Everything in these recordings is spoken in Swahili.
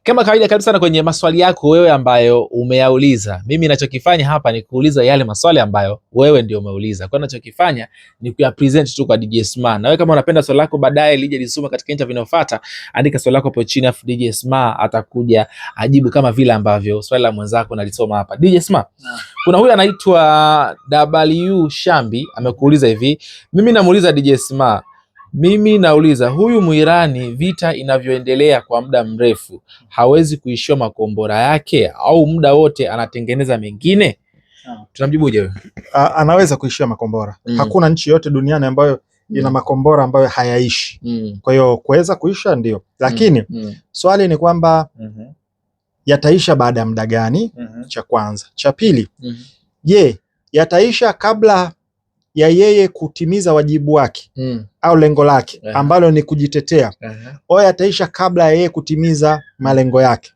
Kama kawaida kabisa sana kwenye maswali yako wewe ambayo umeyauliza, mimi ninachokifanya hapa ni kuuliza yale maswali ambayo wewe ndio umeuliza. Kwa ninachokifanya ni kuyapresent tu kwa DJ Sma. Na wewe kama unapenda swali lako baadaye lije lisome katika interview inayofuata, andika swali lako hapo chini afu DJ Sma atakuja ajibu kama vile ambavyo swali la mwenzako nalisoma hapa. DJ Sma, kuna huyu anaitwa W Shambi amekuuliza hivi, mimi namuuliza DJ Sma, mimi nauliza huyu Muirani vita inavyoendelea kwa muda mrefu hawezi kuishiwa makombora yake au muda wote anatengeneza mengine? Tunamjibuje wewe? Anaweza kuishiwa makombora. Hakuna nchi yote duniani ambayo ina makombora ambayo hayaishi. Kwa hiyo kuweza kuisha ndio. Lakini swali ni kwamba yataisha baada ya muda gani? Cha kwanza. Cha pili, je, yataisha kabla ya yeye kutimiza wajibu wake au lengo lake ambalo ni kujitetea, au yataisha kabla ya yeye kutimiza malengo yake?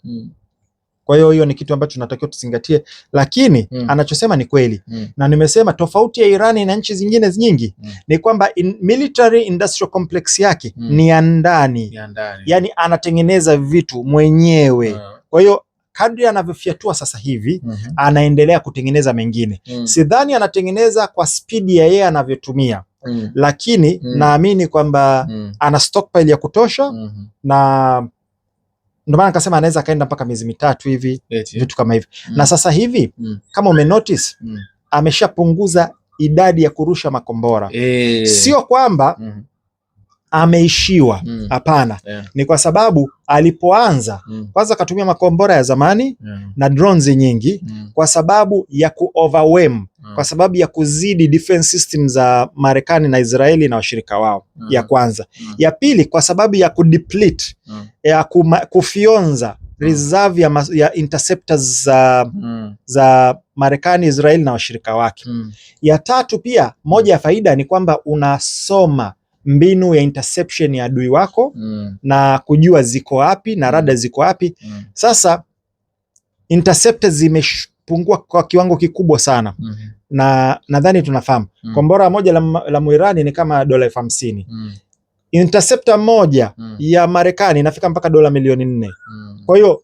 Kwa hiyo hiyo ni kitu ambacho tunatakiwa tuzingatie, lakini anachosema ni kweli. Na nimesema tofauti ya Irani na nchi zingine nyingi ni kwamba military industrial complex yake ni ya ndani, yani anatengeneza vitu mwenyewe. Kwa hiyo kadri anavyofyatua sasa hivi anaendelea kutengeneza mengine. Sidhani anatengeneza kwa spidi ya yeye anavyotumia, lakini naamini kwamba ana stockpile ya kutosha, na ndio maana nikasema anaweza kaenda mpaka miezi 3 hivi, vitu kama hivi. Na sasa hivi kama umenotice ameshapunguza idadi ya kurusha makombora. Sio kwamba ameishiwa, hapana. Ni kwa sababu alipoanza kwanza akatumia makombora ya zamani na drones nyingi kwa sababu ya overwhelm, kwa sababu ya kuzidi defense system za Marekani na Israeli na washirika wao, ya kwanza. Ya pili, kwa sababu ya kudeplete, ya kufionza reserve ya interceptors za Marekani, Israeli na washirika wake. Ya tatu pia, moja ya faida ni kwamba unasoma mbinu ya interception ya adui wako na kujua ziko wapi na rada ziko wapi. Sasa interceptors zimepungua kwa kiwango kikubwa sana. Na nadhani tunafahamu kombora moja la Muirani ni kama $50,000. Interceptor moja ya Marekani inafika mpaka $4,000,000. Kwa hiyo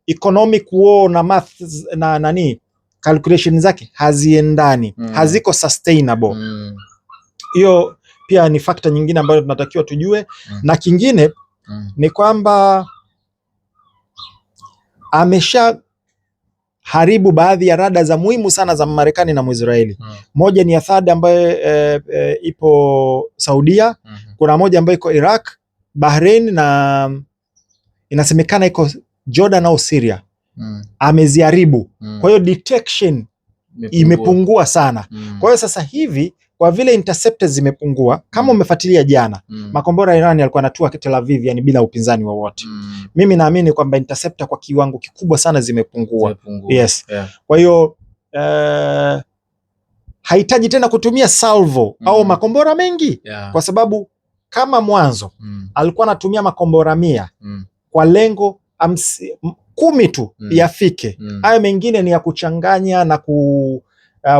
economic war na math na nani calculation zake haziendani, haziko sustainable. Hiyo pia ni factor nyingine ambayo tunatakiwa tujue. Na kingine ni kwamba amesha haribu baadhi ya rada za muhimu sana za Marekani na Israeli. Moja ni ya THAAD ambayo ipo Saudia. Kuna moja ambayo iko Iraq, Bahrain, na inasemekana iko Jordan au Syria. Ameziharibu. Kwa hiyo detection imepungua sana. Kwa hiyo sasa hivi kwa vile interceptors zimepungua, kama umefuatilia jana, makombora ya Iran yalikuwa yanatua Tel Aviv, yani bila upinzani wowote. Mimi naamini kwamba interceptor kwa kiwango kikubwa sana zimepungua. Yes. Kwa hiyo hahitaji tena kutumia salvo au makombora mengi, kwa sababu kama mwanzo alikuwa anatumia makombora 100 kwa lengo 10 tu yafike. Hayo mengine ni ya kuchanganya na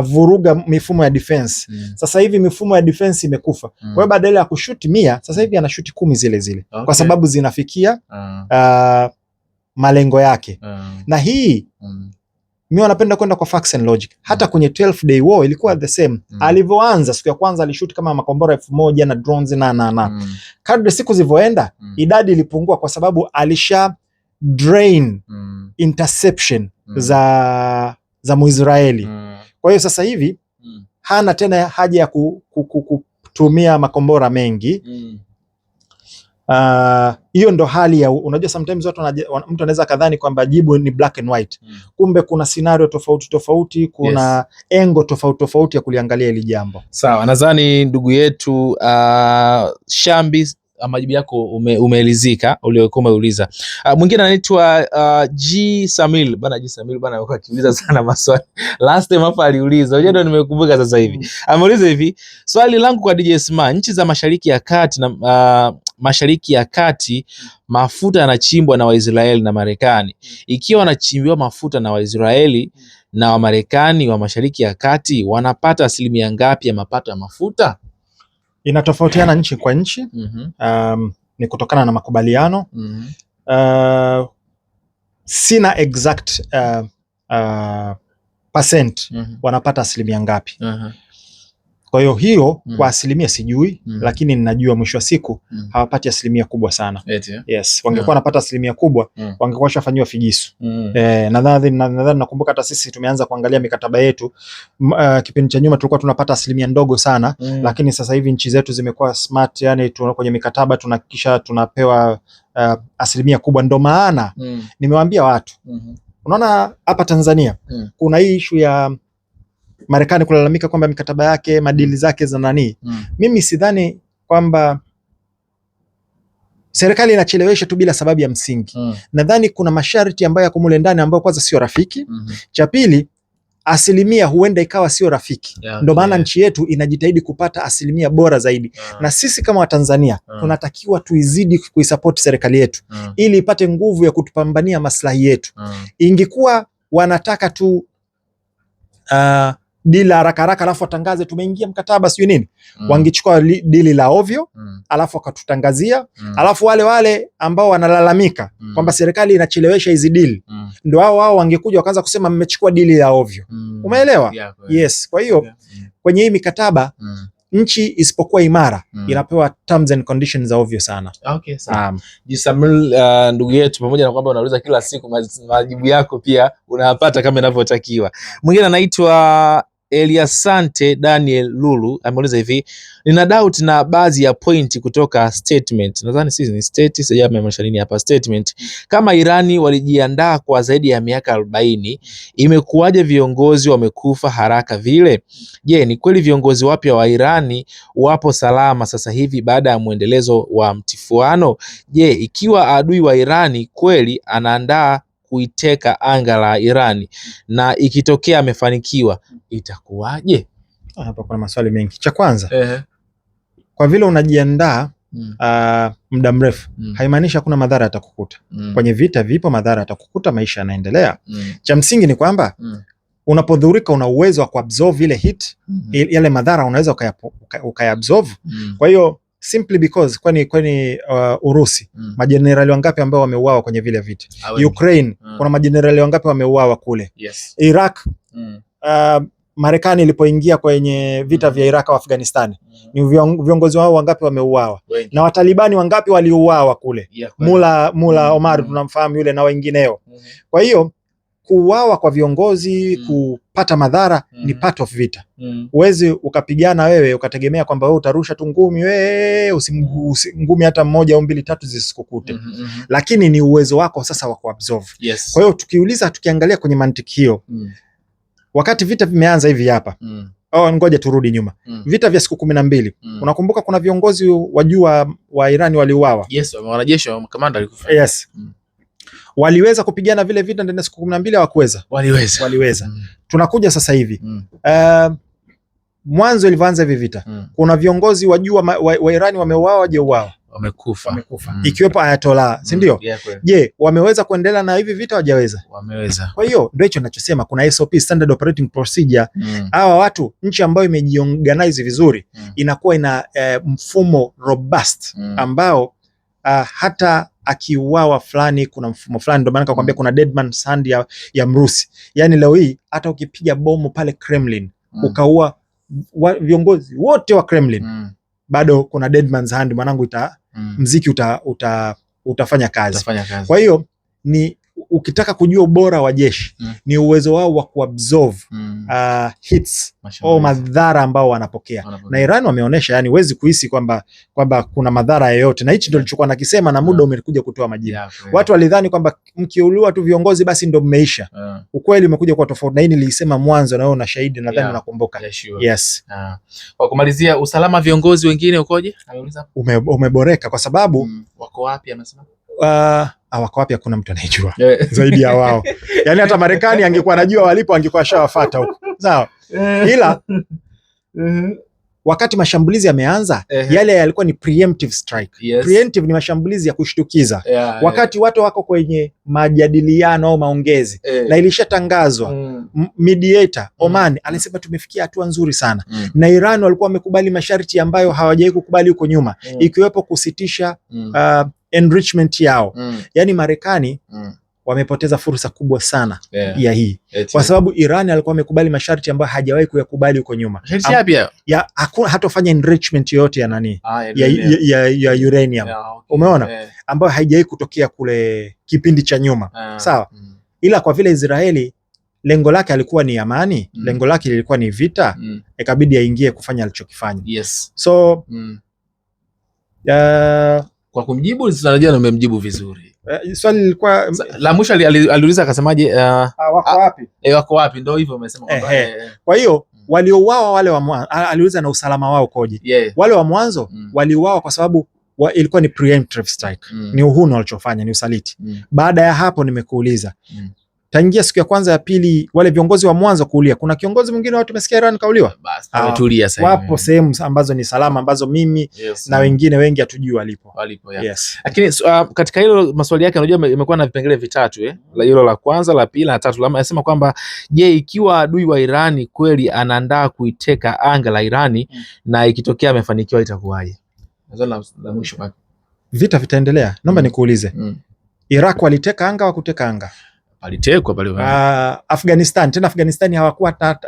vuruga mifumo ya defense. Sasa hivi mifumo ya defense imekufa. Kwa hiyo badala ya kushuti 100, sasa hivi anashuti 10 zile zile. Kwa sababu zinafikia malengo yake. Na hii mimi wanapenda kwenda kwa facts and logic. Hata kwenye 12 day war ilikuwa the same. Alivyoanza siku ya kwanza alishuti kama makombora 1000 na drones na. Kadri siku zilivyoenda idadi ilipungua, kwa sababu alisha drain interception za Muisraeli. Kwa hiyo sasa hivi hana tena haja ya kutumia makombora mengi. Hiyo ndo hali ya, unajua sometimes mtu anaweza kadhani kwamba jibu ni black and white. Kumbe kuna scenario tofauti tofauti, kuna engo tofauti tofauti ya kuliangalia hili jambo. Sawa, nadhani ndugu yetu Shambi majibu yako umeelezeka uliokuwa umeuliza. Mwingine anaitwa G Samil bana. G Samil bana alikuwa akiuliza sana maswali last time hapa aliuliza, unajua ndio nimekumbuka sasa hivi. Ameuliza hivi, swali langu kwa DJ Sma, nchi za Mashariki ya Kati na Mashariki ya Kati mafuta yanachimbwa na Waisraeli na Marekani. Ikiwa wanachimbiwa mafuta na Waisraeli na Wamarekani wa Mashariki ya Kati, wanapata asilimia ngapi ya mapato ya mafuta? Inatofautiana nchi kwa nchi. Ni kutokana na makubaliano. sina exact percent wanapata asilimia ngapi. Kwa hiyo kwa asilimia sijui, lakini ninajua mwisho wa siku hawapati asilimia kubwa sana. Yes, wangekuwa wanapata asilimia kubwa wangekuwa washafanyiwa figisu. Nadhani nakumbuka hata sisi tumeanza kuangalia mikataba yetu kipindi cha nyuma tulikuwa tunapata asilimia ndogo sana, lakini sasa hivi nchi zetu zimekuwa smart, yani kwenye mikataba tunahakikisha tunapewa asilimia kubwa. Ndo maana nimewaambia watu, unaona hapa Tanzania kuna hii issue ya Marekani kulalamika kwamba mikataba yake, madili zake za nani. Mimi sidhani kwamba serikali inachelewesha tu bila sababu ya msingi. Nadhani kuna masharti ambayo yako mule ndani ambayo kwanza sio rafiki. Cha pili, asilimia huenda ikawa sio rafiki. Ndio maana nchi yetu inajitahidi kupata asilimia bora zaidi. Na sisi kama Watanzania tunatakiwa tuizidi kuisupport serikali yetu ili ipate nguvu ya kutupambania maslahi yetu. Ingekuwa wanataka tu dili haraka haraka alafu watangaze tumeingia mkataba sio nini, wangechukua dili la ovyo alafu wakatutangazia, alafu wale ambao wanalalamika kwamba serikali inachelewesha hizi dili ndio wao wangekuja wakaanza kusema mmechukua dili la ovyo. Umeelewa? Yes. Kwa hiyo kwenye hii mikataba nchi isipokuwa imara inapewa terms and conditions za ovyo sana. Okay, sawa. Jisamil, ndugu yetu, pamoja na kwamba unauliza kila siku, majibu yako pia unayapata kama inavyotakiwa. Mwingine anaitwa Eliasante Daniel Lulu ameuliza hivi, nina doubt na baadhi ya point kutoka statement. Nadhani sisi ni state, sija amemaanisha nini hapa statement. Kama Irani walijiandaa kwa zaidi ya miaka 40, imekuwaje viongozi wamekufa haraka vile? Je, ni kweli viongozi wapya wa Irani wapo salama sasa hivi baada ya muendelezo wa mtifuano? Je, ikiwa adui wa Irani kweli anaandaa kuiteka anga la Irani na ikitokea amefanikiwa itakuwaje? Hapa kuna maswali mengi. Cha kwanza, kwa vile unajiandaa muda mrefu haimaanishi hakuna madhara yatakukuta. Kwenye vita vipo madhara yatakukuta, maisha yanaendelea. Cha msingi ni kwamba unapodhurika una uwezo wa kuabsorb ile hit, yale madhara unaweza ukayabsorb. Kwa hiyo simply because kwani Urusi majenerali wangapi ambao wameuawa kwenye vile vita? Ukraine kuna majenerali wangapi wameuawa kule? Iraq, Marekani ilipoingia kwenye vita vya Iraq au Afghanistan, ni viongozi wao wangapi wameuawa? Na Watalibani wangapi waliuawa kule? Mula Omar tunamfahamu yule na wengineo. Kwa hiyo kuuawa kwa viongozi, kupata madhara ni part of vita. Uwezi ukapigana wewe ukategemea kwamba wewe utarusha tu ngumi, ngumi hata moja au mbili tatu zisikukute. Lakini ni uwezo wako sasa wa kuabsorb. Kwa hiyo tukiangalia kwenye mantiki hiyo, wakati vita vimeanza hivi hapa, ngoja turudi nyuma. Vita vya siku 12, unakumbuka kuna viongozi wa juu wa Irani waliuawa? Yes, wanajeshi wa kamanda alikufa. Yes. Waliweza kupigana vile vita ndani ya siku 12? Hawakuweza. Waliweza. Tunakuja sasa hivi. Mwanzo ilivyoanza hivi vita, kuna viongozi wa juu wa Irani wameuawa, hawajauawa? Wamekufa. Ikiwepo Ayatollah, si ndio? Je, wameweza kuendelea na hivi vita? Hawajaweza. Wameweza. Kwa hiyo ndio hicho ninachosema, kuna SOP, standard operating procedure. Hawa watu, nchi ambayo imejiorganize vizuri inakuwa ina mfumo robust ambao hata akiuawa fulani kuna mfumo fulani. Ndio maana nikakwambia kuna dead man's hand ya Mrusi. Yani leo hii hata ukipiga bomu pale Kremlin ukaua viongozi wote wa Kremlin, bado kuna dead man's hand mwanangu, mziki utafanya kazi. Kwa hiyo ni ukitaka kujua ubora wa jeshi ni uwezo wao wa kuabsorb hits au madhara ambao wanapokea. Na Iran wameonyesha, yani huwezi kuhisi kwamba kuna madhara yoyote, na hichi ndio nilichokuwa nakisema na muda umekuja kutoa majibu. Watu walidhani kwamba mkiuliwa tu viongozi basi ndio mmeisha. Ukweli umekuja kwa tofauti, na hii nilisema mwanzo na wewe una shahidi, nadhani unakumbuka. Yes. Kwa kumalizia, usalama viongozi wengine ukoje? Umeboreka kwa sababu wako wapi anasema? Wako wapi? Hakuna mtu anayejua zaidi ya wao. Yani hata Marekani angekuwa anajua walipo angekuwa shawafuata huko. Sawa. Ila wakati mashambulizi yameanza, yale yalikuwa ni preemptive strike. Preemptive ni mashambulizi ya kushtukiza. Wakati watu wako kwenye majadiliano au maongezi na ilishatangazwa, mediator Oman alisema tumefikia hatua nzuri sana, na Iran walikuwa wamekubali masharti ambayo hawajawahi kukubali huko nyuma, ikiwepo kusitisha enrichment yao. Yani Marekani wamepoteza fursa kubwa sana ya hii. Kwa sababu Iran alikuwa amekubali masharti ambayo hajawahi kuyakubali huko nyuma. Ya hakuna hatofanya enrichment yote ya nani? Ya uranium. Umeona? Ambayo haijawahi kutokea kule kipindi cha nyuma. Sawa? Ila kwa vile Israeli lengo lake alikuwa ni amani, lengo lake lilikuwa ni vita, ikabidi aingie kufanya alichokifanya. So kwa kumjibu tunajua umemjibu vizuri. Swali lilikuwa la mwisho aliuliza akasemaje, wako wapi? Wako wapi, ndio hivyo umesema kwamba kwa hiyo waliouawa wale wa mwanzo, aliuliza na usalama wao koje? Wale wa mwanzo waliouawa kwa sababu ilikuwa ni preemptive strike. Ni uhuni walichofanya, ni usaliti. Baada ya hapo nimekuuliza tangia siku ya kwanza ya pili, wale viongozi wa mwanzo kuulia, kuna kiongozi mwingine watu tumesikia Iran kauliwa? Wametulia sasa. Wapo sehemu ambazo ni salama, ambazo mimi na wengine wengi hatujui walipo. Lakini katika hilo maswali yake unajua imekuwa na vipengele vitatu hilo la kwanza, la pili na tatu. Anasema kwamba je, ikiwa adui wa Irani kweli anaandaa kuiteka anga la Irani na ikitokea amefanikiwa itakuwaje? La mwisho. Vita vitaendelea. Naomba nikuulize. Iraq waliteka anga, wakuteka anga? Alitekwa pale. Afghanistan, tena Afghanistan hawakuwa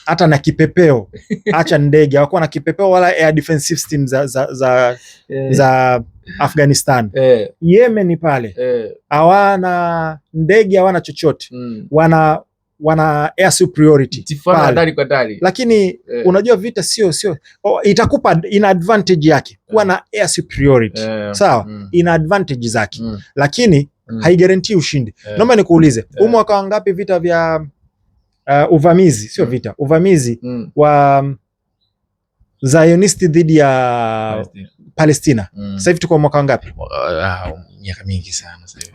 hata na kipepeo. Acha ndege, hawakuwa na kipepeo wala air defense system za Afghanistan. Yemen pale hawana ndege, hawana chochote. Wana air superiority pale. Lakini unajua vita sio itakupa ina advantage yake kuwa na air superiority. Sawa, ina advantage zake. Lakini haigarantii ushindi. Naomba nikuulize, mwaka wangapi vita vya uvamizi, sio vita, uvamizi wa Zionisti dhidi ya Palestina? Sasa hivi tuko mwaka wangapi? Miaka mingi sana sasa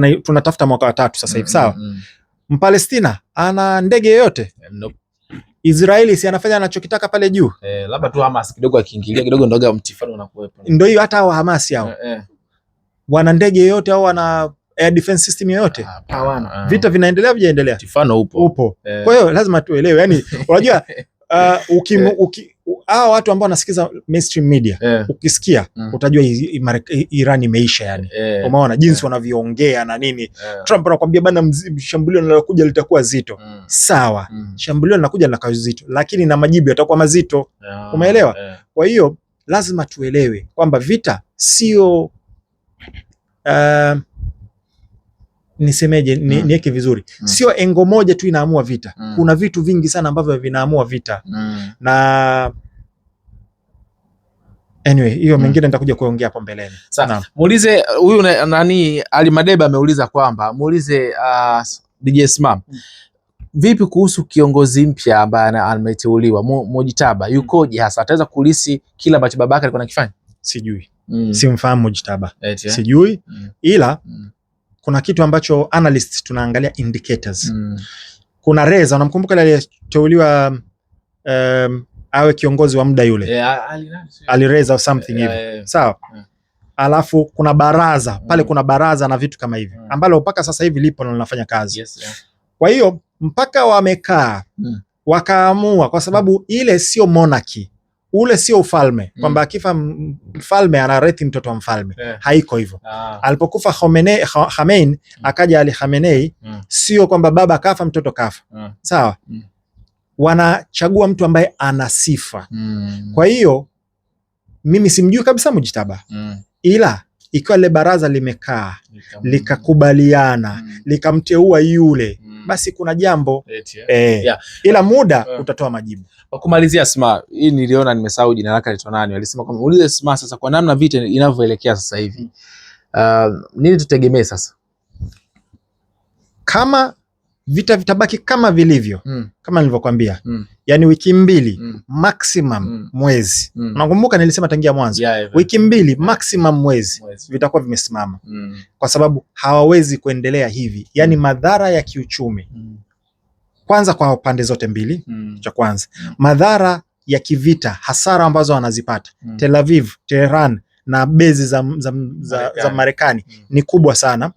hivi. Tunatafuta mwaka wa 3 sasa hivi. Sawa. Mpalestina ana ndege yoyote? Nope. Israeli si anafanya anachokitaka pale juu? Labda tu Hamas kidogo akiingilia kidogo ndoga mtifano unakuwepo. Ndio hiyo, hata hao Hamas hao wana ndege yoyote au wana air defense system yoyote? Hawana. Vita vinaendelea, vijaendelea? Mtifano upo. Kwa hiyo lazima tuelewe, yani unajua hao watu ambao wanasikiza mainstream media, ukisikia utajua Iran imeisha yani. Umeona jinsi wanavyoongea na nini. Trump anakuambia bana, shambulio linalokuja litakuwa zito. Sawa, shambulio linakuja linakuwa zito, lakini na majibu yatakuwa mazito. Umeelewa? Kwa hiyo lazima tuelewe kwamba vita sio nisemeje, niweke vizuri, sio engo moja tu inaamua vita. Kuna vitu vingi sana ambavyo vinaamua vita. Na anyway, hiyo mengine nitakuja kuongea hapo mbeleni. Sawa. Muulize huyu nani, Ali Madeba ameuliza kwamba muulize DJ Smam, vipi kuhusu kiongozi mpya ambaye ameteuliwa Mujitaba, yukoje hasa? Ataweza kulisi kila ambacho babake alikuwa anakifanya? Sijui. Simfahamu Mujitaba. Sijui. Ila kuna kitu ambacho analysts tunaangalia indicators. Kuna Reza, unamkumbuka ile aliyeteuliwa awe kiongozi wa muda yule? Ali Reza or something hivi. Sawa. Alafu kuna baraza pale, kuna baraza na vitu kama hivi ambalo mpaka sasa hivi lipo na linafanya kazi. Kwa hiyo mpaka wamekaa wakaamua, kwa sababu ile sio monarchy, ule sio ufalme kwamba akifa mfalme anarithi mtoto wa mfalme. Haiko hivyo. Alipokufa Khamenei, akaja Ali Khamenei, sio kwamba baba kafa mtoto kafa. Sawa. Wanachagua mtu ambaye ana sifa. Kwa hiyo mimi simjui kabisa Mujitaba, ila ikiwa ile baraza limekaa likakubaliana likamteua yule, basi kuna jambo ila muda utatoa majibu. Kwa kumalizia, Sma, hii niliona nimesahau jina lake lito nani, alisema kwamba ulize Sma, sasa kwa namna vita inavyoelekea sasa hivi nini tutegemee sasa? Kama vita vitabaki kama vilivyo, kama nilivyokuambia, yani wiki 2 maximum mwezi. Unakumbuka nilisema tangia mwanzo, wiki 2 maximum mwezi vitakuwa vimesimama. Kwa sababu hawawezi kuendelea hivi, yani madhara ya kiuchumi kwanza kwa pande zote mbili. Cha kwanza, madhara ya kivita, hasara ambazo wanazipata Tel Aviv, Tehran na bezi za Marekani ni kubwa sana.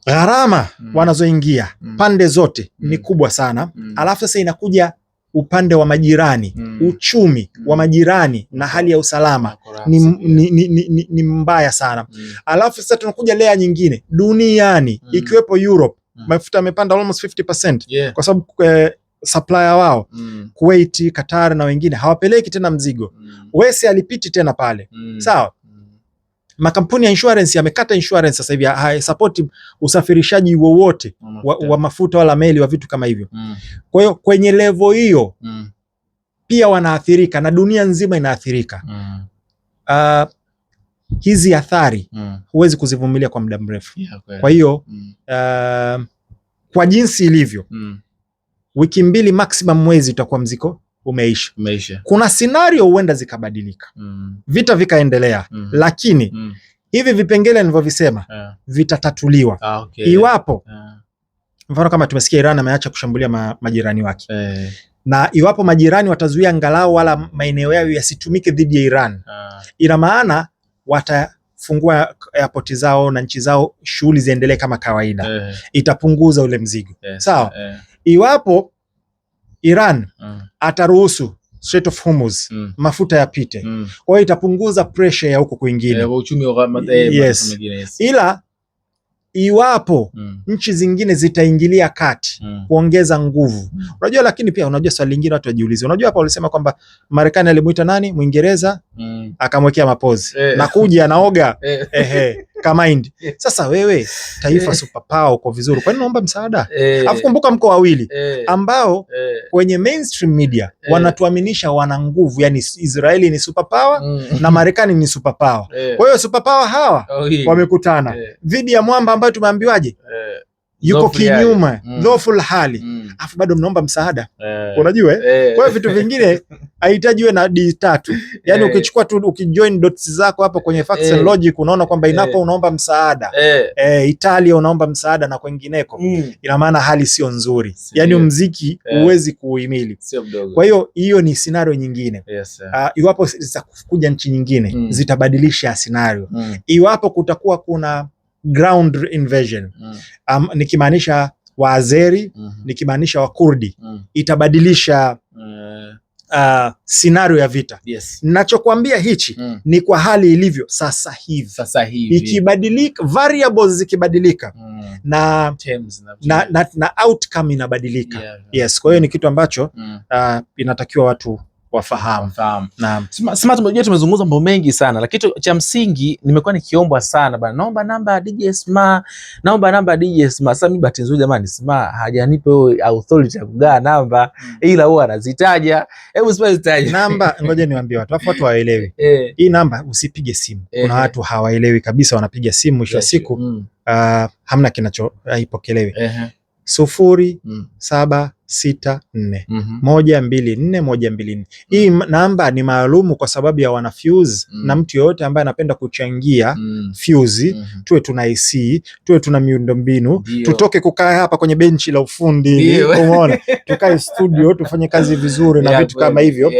Gharama wanazoingia pande zote ni kubwa sana. Alafu sasa inakuja upande wa majirani, uchumi wa majirani na hali ya usalama ni mbaya sana. Alafu sasa tunakuja layer nyingine duniani, ikiwepo Europe, mafuta yamepanda almost 50%, kwa sababu supplier wao Kuwait, Qatar na wengine hawapeleki tena mzigo. Wesi alipiti tena pale. Sawa? Makampuni ya insurance yamekata insurance sasa hivi, haisupport usafirishaji wowote wa mafuta wala meli wa vitu kama hivyo. Kwa hiyo kwenye level hiyo pia wanaathirika na dunia nzima inaathirika. Hizi athari huwezi kuzivumilia kwa muda mrefu. Kwa hiyo kwa jinsi ilivyo, wiki 2 maximum mwezi utakuwa mziko umeisha. Kuna scenario huenda zikabadilika, vita vikaendelea, lakini hivi vipengele nilivyovisema vitatatuliwa iwapo mfano kama tumesikia Iran ameacha kushambulia majirani wake, na iwapo majirani watazuia angalau wala maeneo yao yasitumike dhidi ya Iran, ina maana watafungua airport zao na nchi zao, shughuli ziendelee kama kawaida, itapunguza ule mzigo. Sawa? Iwapo Iran ataruhusu Strait of Hormuz mafuta yapite, kwa hiyo itapunguza pressure ya huko kwingine, uchumi wa ila iwapo nchi zingine zitaingilia kati kuongeza nguvu. Unajua, lakini pia unajua swali lingine watu wajiulize. Unajua hapa walisema kwamba Marekani alimuita nani? Mwingereza akamwekea mapozi na kuja anaoga kamind. Sasa wewe taifa superpower uko vizuri, kwa nini unaomba msaada? Alafu kumbuka mko wawili ambao kwenye mainstream media wanatuaminisha wana nguvu, yani Israeli ni superpower na Marekani ni superpower. Kwa hiyo superpower hawa wamekutana dhidi ya mwamba ambayo tumeambiwaje yuko kinyuma, dhoful hali, afu bado mnaomba msaada. Unajua kwa hiyo vitu vingine haihitaji wewe na D3, yani ukichukua tu ukijoin dots zako hapo kwenye facts and logic, unaona kwamba inapo unaomba msaada Italia unaomba msaada na kwengineko, ina maana hali sio nzuri, yani muziki huwezi kuuhimili. Kwa hiyo hiyo ni scenario nyingine. Iwapo zitakuja nchi nyingine zitabadilisha scenario. Iwapo kutakuwa kuna ground invasion, nikimaanisha Waazeri, nikimaanisha Wakurdi, itabadilisha scenario ya vita. Ninachokuambia hichi ni kwa hali ilivyo sasa hivi. Ikibadilika, variables zikibadilika, na outcome inabadilika. Kwa hiyo ni kitu ambacho inatakiwa watu wafahamu. Smart, unajua tumezungumza mambo mengi sana, lakini cha msingi nimekuwa nikiombwa sana bana, naomba namba ya DJ Sma, naomba namba ya DJ Sma. Sasa mimi bahati nzuri jamani, Sma hajanipa authority ya kugaa namba, ila huwa anazitaja. Hebu Sma zitaje namba, ngoja niwaambie watu afu watu waelewe. Hii namba usipige simu. Kuna watu hawaelewi kabisa, wanapiga simu mwisho wa siku hamna kinacho haipokelewi. 0764124124. Hii namba ni maalumu kwa sababu ya wana Fuse na mtu yoyote ambaye anapenda kuchangia Fuse. Tuwe tuna IC, tuwe tuna miundombinu, tutoke kukaa hapa kwenye benchi la ufundi, umeona, tukae studio tufanye kazi vizuri na vitu kama hivyo.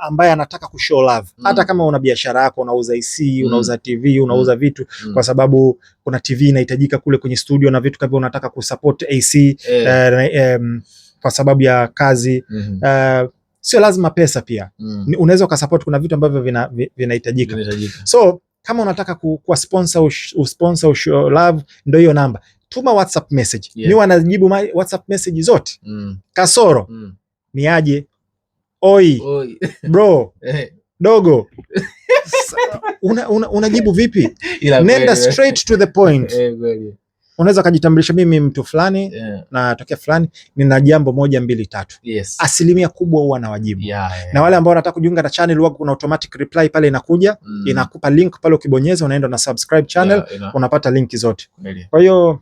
Ambaye anataka kushow love, hata kama una biashara yako, unauza IC, unauza TV, unauza vitu, kwa sababu kuna TV inahitajika kule kwenye studio na vitu kama unataka kusupport AC kwa sababu ya kazi. Sio lazima pesa pia. Unaweza ukasupport, kuna vitu ambavyo vinahitajika. So kama unataka kuwa sponsor show love, ndio hiyo namba. Tuma WhatsApp message. Mimi wanajibu WhatsApp message zote. Kasoro ni aje, oi bro dogo. Unajibu vipi? Nenda straight to the point. Unaweza kujitambulisha, mimi mtu fulani na tokea fulani, nina jambo 1 2 3. Asilimia kubwa huwa nawajibu. Na wale ambao wanataka kujiunga na channel, huwa kuna automatic reply pale inakuja, inakupa link pale, ukibonyeza unaenda na subscribe channel, unapata linki zote. Kwa hiyo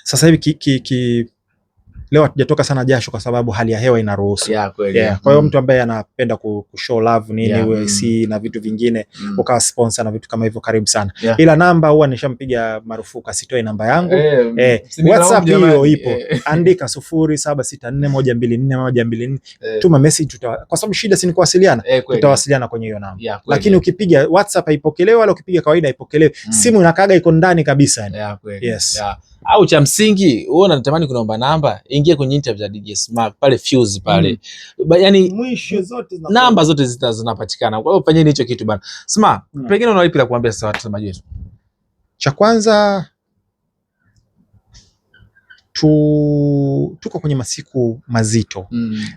sasa hivi leo hatujatoka sana jasho kwa sababu hali ya hewa inaruhusu. Kwa hiyo mtu ambaye anapenda kushow love nini, UAC na vitu vingine, ukawa sponsor na vitu kama hivyo, karibu sana. Ila namba huwa nishampiga marufuku, asitoe namba yangu. WhatsApp hiyo ipo, andika 0764124124. Tuma message, kwa sababu shida si ni kuwasiliana, tutawasiliana kwenye hiyo namba. Lakini ukipiga WhatsApp haipokelewi, wala ukipiga kawaida haipokelewi. Simu inakaga iko ndani kabisa. au cha msingi wewe unatamani kunaomba namba, ingia kwenye interview za DJ Smart pale Fuse pale. Yani mwisho zote namba zote zinapatikana. Kwa hiyo fanyeni hicho kitu bana. Smart, pengine una lipi la kuambia sasa watazamaji wetu? Cha kwanza tuko kwenye masiku mazito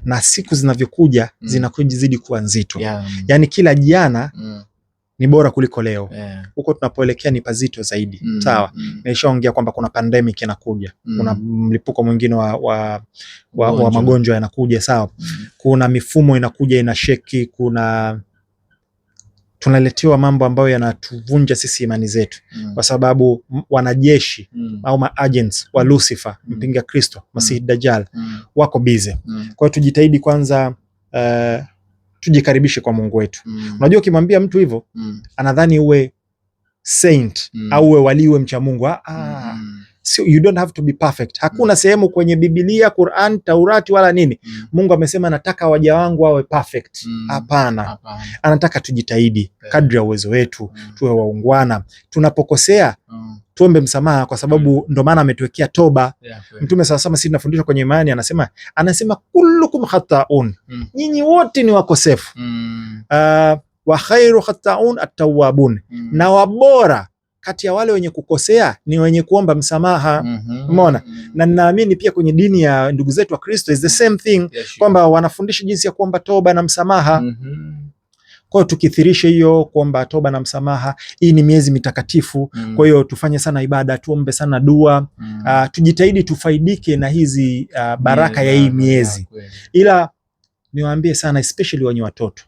na siku zinavyokuja zinazidi kuwa nzito. Yani kila jana ni bora kuliko leo. Huko tunapoelekea ni pazito zaidi. Sawa. Nimeshaongea kwamba kuna pandemic inakuja. Kuna mlipuko mwingine wa magonjwa yanakuja, sawa. Kuna mifumo inakuja inasheki, tunaletewa mambo ambayo yanatuvunja sisi imani zetu, kwa sababu wanajeshi au maagents wa Lucifer, mpinga Kristo, Masihi Dajjal, wako busy. Kwa hiyo tujitahidi kwanza, tujikaribishe kwa Mungu wetu. Unajua ukimwambia mtu hivyo anadhani uwe saint au uwe wali, uwe mcha Mungu. So you don't have to be perfect. Hakuna sehemu kwenye Biblia, Quran, Taurati wala nini Mungu amesema nataka waja wangu wawe perfect. Hapana. Anataka tujitahidi kadri ya uwezo wetu, tuwe waungwana. Tunapokosea tuombe msamaha, kwa sababu ndo maana ametuwekea toba. Mtume SAW sisi tunafundishwa kwenye imani, anasema kullukum khataun, nyinyi wote ni wakosefu. Wa khairu khataun at-tawwabun, na wabora kati ya wale wenye kukosea ni wenye kuomba msamaha. Umeona? Na ninaamini pia kwenye dini ya ndugu zetu wa Kristo is the same thing, kwamba wanafundisha jinsi ya kuomba toba na msamaha. Kwa hiyo tukithirishe hiyo kuomba toba na msamaha. Hii ni miezi mitakatifu. Kwa hiyo tufanye sana ibada, tuombe sana dua. Tujitahidi tufaidike na hizi baraka ya hii miezi. Ila niwaambie sana, especially wenye watoto,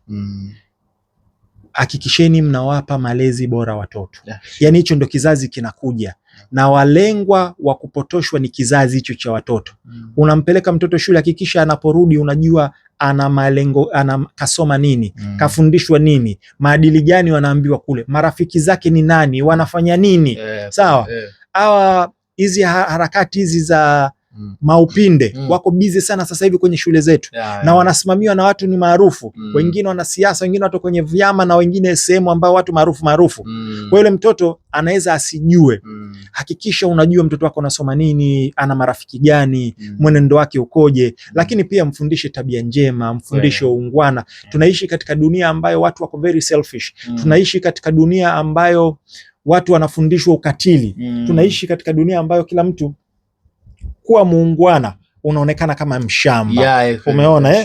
hakikisheni mnawapa malezi bora watoto. Yani hicho ndo kizazi kinakuja, na walengwa wa kupotoshwa ni kizazi hicho cha watoto. Unampeleka mtoto shule, hakikisha anaporudi unajua ana malengo, kasoma nini, kafundishwa nini, maadili gani wanaambiwa kule, marafiki zake ni nani, wanafanya nini. Sawa. Hawa hizi harakati hizi za maupinde wako busy sana sasa hivi kwenye shule zetu, na wanasimamiwa na watu ni maarufu. Wengine wanasiasa, wengine watu kwenye vyama, na wengine sehemu ambao watu maarufu. Kwa yule mtoto anaweza asijue. Hakikisha unajua mtoto wako anasoma nini, ana marafiki gani, mwenendo wake ukoje. Lakini pia mfundishe tabia njema, mfundishe uungwana. Tunaishi katika dunia ambayo watu wako very selfish. Tunaishi katika dunia ambayo watu wanafundishwa ukatili. Tunaishi katika dunia ambayo kila mtu kuwa muungwana unaonekana kama mshamba. Umeona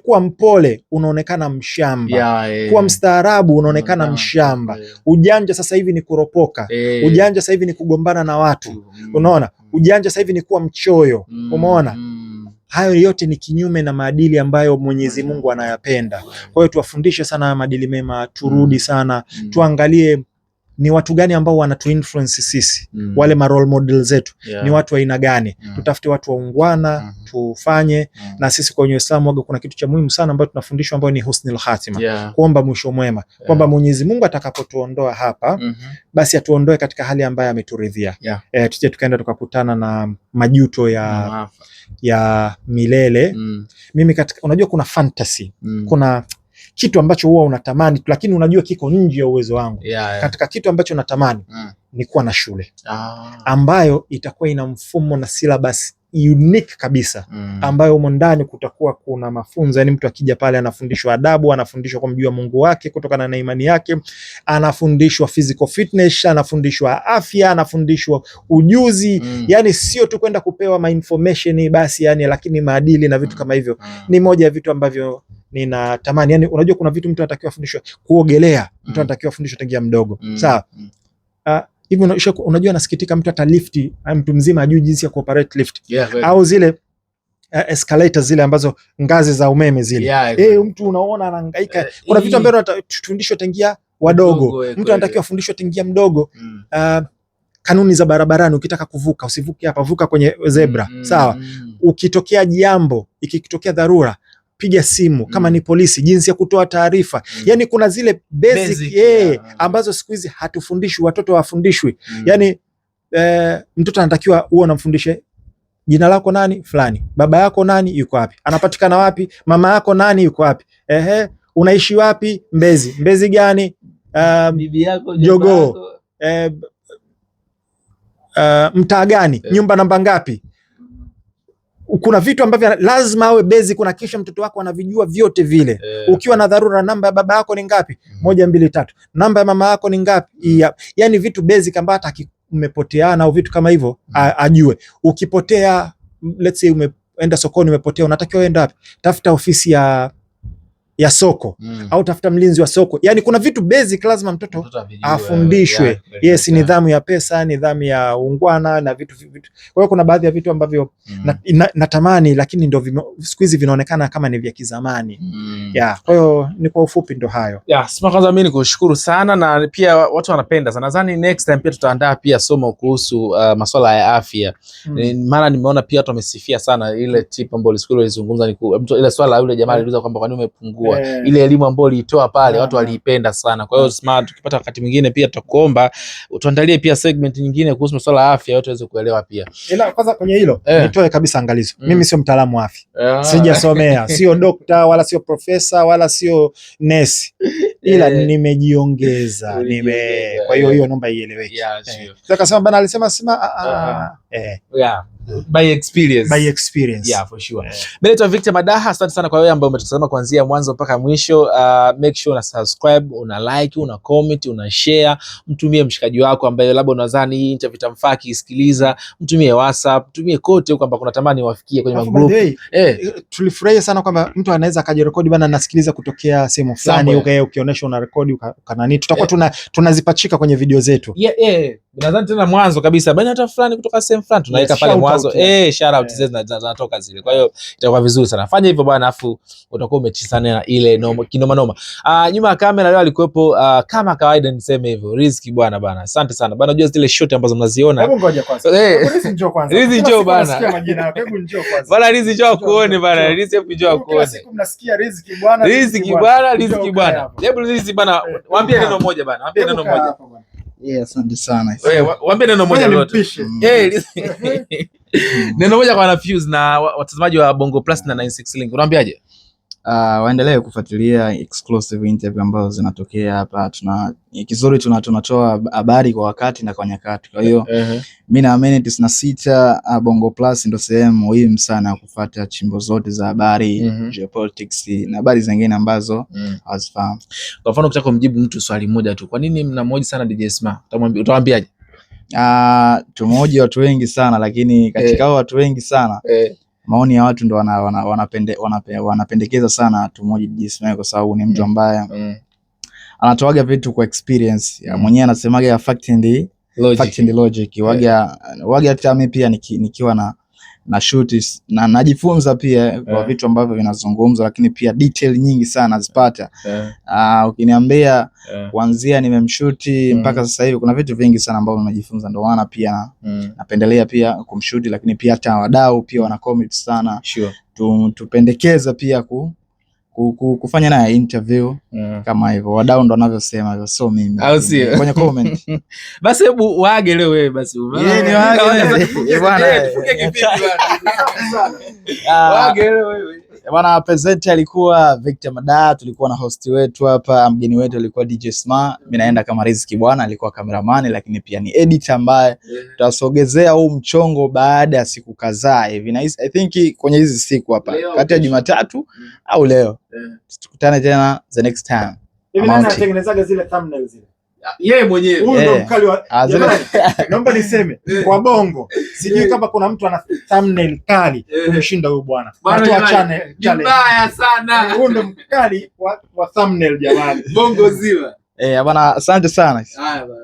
kuwa mpole unaonekana mshamba. Kuwa mstaarabu unaonekana mshamba. Ujanja sasa hivi ni kuropoka. Ujanja sasa hivi ni kugombana na watu. Unaona? Ujanja sasa hivi ni kuwa mchoyo. Umeona? Hayo yote ni kinyume na maadili ambayo Mwenyezi Mungu anayapenda. Kwa hiyo tuwafundishe sana maadili mema, turudi sana, tuangalie ni watu gani ambao wanatu influence sisi, wale ma role model zetu ni watu wa aina gani. Tutafute watu waungwana, tufanye. Na sisi kwenye Uislamu waga kuna kitu cha muhimu sana ambayo tunafundishwa, ambayo ni husnul khatima, kuomba mwisho mwema, kwamba Mwenyezi Mungu atakapotuondoa hapa basi atuondoe katika hali ambayo ameturidhia. Tuje tukaenda tukakutana na majuto ya milele. Mimi katika, unajua kuna fantasy, kuna kitu ambacho huwa unatamani lakini unajua kiko nje ya uwezo wangu. Katika kitu ambacho natamani ni kuwa na shule ambayo itakuwa ina mfumo na syllabus unique kabisa, ambayo humo ndani kutakuwa kuna mafunzo. Yani mtu akija pale anafundishwa adabu, anafundishwa kumjua Mungu wake kutokana na imani yake, anafundishwa physical fitness, anafundishwa afya, anafundishwa ujuzi. Yani sio tu kwenda kupewa ma information basi, yani lakini maadili na vitu kama hivyo ni moja ya vitu ambavyo ninatamani. Yani unajua kuna vitu mtu anatakiwa afundishwe. Kuogelea mtu anatakiwa afundishwe tangia mdogo. Sawa. Hivi unajua nasikitika mtu atalifti, mtu mzima ajui jinsi ya kuoperate lift. Au zile escalators zile ambazo ngazi za umeme zile. Mtu unaona anahangaika. Kuna vitu ambavyo tunafundishwa tangia wadogo. Mtu anatakiwa afundishwe tangia mdogo. Kanuni za barabarani, ukitaka kuvuka usivuke hapa, vuka kwenye zebra. Sawa. Ukitokea jambo, ikitokea dharura, piga simu. Kama ni polisi, jinsi ya kutoa taarifa. Yani kuna zile basic ambazo siku hizi hatufundishwi, watoto hawafundishwi. Yani mtoto anatakiwa uwe unamfundishe jina lako nani fulani, baba yako nani, yuko wapi, anapatikana wapi, mama yako nani, yuko wapi, unaishi wapi, Mbezi gani, bibi yako Jogoo, mtaa gani, nyumba namba ngapi. Kuna vitu ambavyo lazima awe basic, kuna kisha mtoto wako anavijua vyote vile. Ukiwa na dharura, namba ya baba yako ni ngapi? 1 2 3. Namba ya mama yako ni ngapi? Yani vitu basic ambavyo hata umepoteana au vitu kama hivyo ajue. Ukipotea, let's say umeenda sokoni umepotea, unatakiwa uende wapi? Tafuta ofisi ya soko au tafuta mlinzi wa soko. Yani kuna vitu basic lazima mtoto afundishwe. Yes, nidhamu ya pesa, nidhamu ya ungwana na vitu. Kwa hiyo kuna baadhi ya vitu ambavyo natamani, lakini ndio siku hizi vinaonekana kama ni vya kizamani. Kwa hiyo ni kwa ufupi ndo hayo. Sima, kwanza mimi nikushukuru sana, na pia watu wanapenda sana. Nadhani next time pia tutaandaa pia somo kuhusu masuala ya afya. Maana nimeona pia watu wamesifia sana ile tip ambayo siku ile ulizungumza, ile swala yule jamaa aliuliza kwamba kwa nini umepungua. Ile elimu ambayo uliitoa pale watu waliipenda sana. Kwa hiyo smart, tukipata wakati mwingine pia tutakuomba utuandalie pia segment nyingine kuhusu masuala ya afya, watu waweze kuelewa pia. Ila kwanza kwenye hilo nitoe kabisa angalizo. Mimi sio mtaalamu wa afya. Sijasomea, sio dokta wala sio profesa wala sio nesi. Ila nimejiongeza. Kwa hiyo naomba ieleweke. Sasa kama bana alisema by experience. For sure. Mimi naitwa Victor Madaha. Asante sana kwa wewe ambaye umetutazama kuanzia mwanzo mpaka mwisho. Make sure una subscribe, una like, una comment, una share. Mtumie mshikaji wako ambaye labda unadhani hii interview itamfaa kisikiliza. Mtumie WhatsApp, mtumie kote huko kwamba kuna tamani wafikie kwenye group. Tulifurahia sana kwamba mtu anaweza akajirekodi bana, nasikiliza kutokea sehemu fulani, ukionyesha una rekodi kanani, tutakuwa tunazipachika kwenye video zetu. Nadhani tena mwanzo kabisa bana, hata fulani kutoka sehemu fulani tunaweka pale mwanzo. Shout out zinatoka zile. Kwa hiyo itakuwa vizuri sana. Fanya hivyo bwana, afu utakuwa umetisana ile kinoma noma. Nyuma ya kamera leo alikuwepo kama kawaida niseme hivyo Rizky bwana. Asante sana bwana. Unajua zile shot ambazo mnaziona. Hebu ngoja kwanza. Rizky njoo kwanza. Rizky njoo bwana. Nasikia majina yako. Hebu njoo kwanza. Bwana Rizky njoo kuone bwana. Rizky njoo kuone. Kila siku mnasikia Rizky bwana. Rizky bwana. Hebu Rizky bwana, waambie neno moja bwana. Waambie neno moja. Asante sana. Waambie neno moja lote. Neno moja kwa Fuse na watazamaji wa Bongo Plus na 96 Link. Unawaambiaje? Waendelee kufuatilia exclusive interview ambazo zinatokea hapa. Kizuri tunatoa habari kwa wakati na kwa nyakati. Kwa hiyo mimi naamini 96 Bongo Plus ndio sehemu muhimu sana kufuata chimbo zote za habari, geopolitics na habari zingine ambazo hazifahamu. Kwa mfano ukitaka kumjibu mtu swali moja tu, kwa nini mnamoja sana DJ Sma? Utawaambiaje? Tumoja watu wengi sana, lakini katika hao watu wengi sana maoni ya watu ndo wanapendekeza sana tumoja DJ Sma, kwa sababu ni mtu ambaye anatoaga vitu kwa experience. Mwenyewe anasemaga ya fact and logic. Waga hata mimi pia nikiwa na shoot na najifunza pia kwa vitu ambavyo vinazungumzwa, lakini pia detail nyingi sana nazipata. Ukiniambia kuanzia nimemshuti mpaka sasa hivi kuna vitu vingi sana ambavyo nimejifunza, ndio maana pia napendelea pia kumshuti, lakini pia hata wadau pia wana comment sana. Tupendekeza pia kufanya na interview kama hivyo. Wadau ndo wanavyosema hivyo, so mimi kwenye comment. Basi hebu waage leo wewe basi. Ni waage bwana. Tufunge kipindi bwana. Waage leo wewe. Bwana, presenter alikuwa Victor Madaha, tulikuwa na host wetu hapa, mgeni wetu alikuwa DJ Sma, mimi naenda kama Rizky bwana, alikuwa cameraman lakini pia ni editor ambaye tutasogezea huu mchongo baada ya siku kadhaa hivi. Na I think kwenye hizi siku hapa kati ya Jumatatu au leo. Tukutane tena the next time. Hivi nani anatengenezaga zile thumbnails zile? Yeye mwenyewe. Huyu ndo mkali wa. Naomba niseme kwa Bongo, sijui kama kuna mtu ana thumbnail kali kumshinda huyu bwana. Atoa channel. Mbaya sana. Huyu ndo mkali wa thumbnail jamani. Bongo ziwa. Bwana, asante sana. Haya bwana.